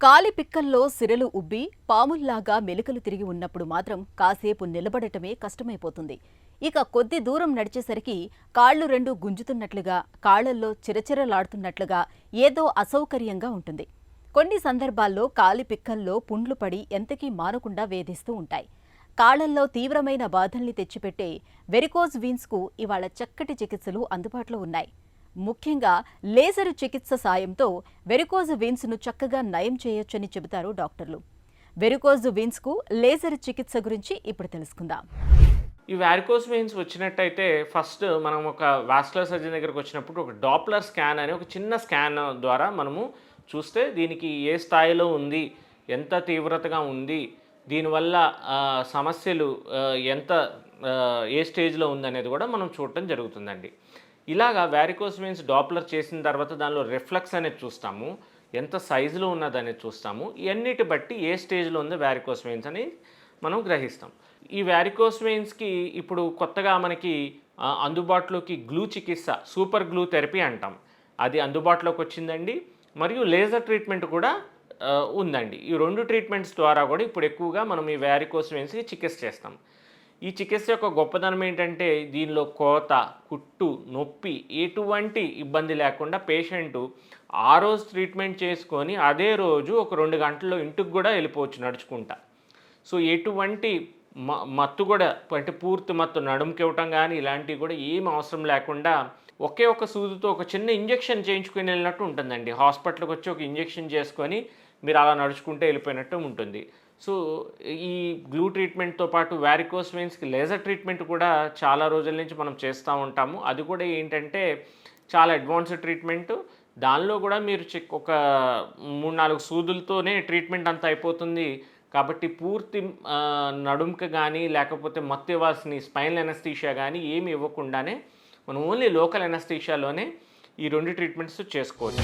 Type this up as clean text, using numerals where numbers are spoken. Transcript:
కాలి పిక్కల్లో సిరలు ఉబ్బి పాముల్లాగా మెలికలు తిరిగి ఉన్నప్పుడు మాత్రం కాసేపు నిలబడటమే కష్టమైపోతుంది. ఇక కొద్ది దూరం నడిచేసరికి కాళ్లు రెండు గుంజుతున్నట్లుగా, కాళ్లల్లో చిరచిరలాడుతున్నట్లుగా ఏదో అసౌకర్యంగా ఉంటుంది. కొన్ని సందర్భాల్లో కాలి పిక్కల్లో పుండ్లు పడి ఎంతకీ మానకుండా వేధిస్తూ ఉంటాయి. కాళ్లల్లో తీవ్రమైన బాధల్ని తెచ్చిపెట్టే వెరికోజ్ వీన్స్కు ఇవాళ చక్కటి చికిత్సలు అందుబాటులో ఉన్నాయి. ముఖ్యంగా లేజర్ చికిత్స సాయంతో వెరికోజ్ వీన్స్ను చక్కగా నయం చేయొచ్చని చెబుతారు డాక్టర్లు. వెరికోజ్ వీన్స్కు లేజర్ చికిత్స గురించి ఇప్పుడు తెలుసుకుందాం. ఈ వారికోస్ వెయిన్స్ వచ్చినట్టయితే ఫస్ట్ మనం ఒక వాస్కులర్ సర్జన్ దగ్గరకు వచ్చినప్పుడు ఒక డాప్లర్ స్కాన్ అనే ఒక చిన్న స్కాన్ ద్వారా మనము చూస్తే దీనికి ఏ స్థాయిలో ఉంది, ఎంత తీవ్రతగా ఉంది, దీనివల్ల సమస్యలు ఎంత ఏ స్టేజ్లో ఉందనేది కూడా మనం చూడటం జరుగుతుందండి. ఇలాగా వారికోస్ వెయిన్స్ డాప్లర్ చేసిన తర్వాత దానిలో రిఫ్లెక్స్ అనేది చూస్తాము, ఎంత సైజులో ఉన్నదనేది చూస్తాము. ఇవన్నిటి బట్టి ఏ స్టేజ్లో ఉందో వారికోస్ వెయిన్స్ అని మనం గ్రహిస్తాం. ఈ వారికోస్ వెయిన్స్కి ఇప్పుడు కొత్తగా మనకి అందుబాటులోకి గ్లూ చికిత్స, సూపర్ గ్లూ థెరపీ అంటాం, అది అందుబాటులోకి వచ్చిందండి. మరియు లేజర్ ట్రీట్మెంట్ కూడా ఉందండి. ఈ రెండు ట్రీట్మెంట్స్ ద్వారా కూడా ఇప్పుడు ఎక్కువగా మనం ఈ వారికోస్ వెయిన్స్కి చికిత్స చేస్తాం. ఈ చికిత్స యొక్క గొప్పదనం ఏంటంటే దీనిలో కోత, కుట్టు, నొప్పి ఎటువంటి ఇబ్బంది లేకుండా పేషెంటు ఆ రోజు ట్రీట్మెంట్ చేసుకొని అదే రోజు ఒక 2 గంటల్లో ఇంటికి కూడా వెళ్ళిపోవచ్చు నడుచుకుంటా. సో ఎటువంటి మత్తు కూడా, అంటే పూర్తి మత్తు నడుముకి ఇవ్వటం కానీ ఇలాంటివి కూడా ఏం అవసరం లేకుండా ఒకే ఒక సూదితో ఒక చిన్న ఇంజెక్షన్ చేయించుకొని వెళ్ళినట్టు ఉంటుందండి. హాస్పిటల్కి వచ్చి ఒక ఇంజెక్షన్ చేసుకొని మీరు అలా నడుచుకుంటే వెళ్ళిపోయినట్టు ఉంటుంది. సో ఈ గ్లూ ట్రీట్మెంట్తో పాటు వారికోస్ వెయిన్స్కి లేజర్ ట్రీట్మెంట్ కూడా చాలా రోజుల నుంచి మనం చేస్తూ ఉంటాము. అది కూడా ఏంటంటే చాలా అడ్వాన్స్డ్ ట్రీట్మెంటు. దానిలో కూడా మీరు ఒక 3-4 సూదులతోనే ట్రీట్మెంట్ అంతా అయిపోతుంది. కాబట్టి పూర్తి నడుముకి కానీ లేకపోతే మత్తు ఇవ్వాల్సిన స్పైనల్ ఎనస్థీషియా కానీ ఏమి ఇవ్వకుండానే మనం ఓన్లీ లోకల్ ఎనస్థీషియాలోనే ఈ 2 ట్రీట్మెంట్స్ చేసుకోవచ్చు.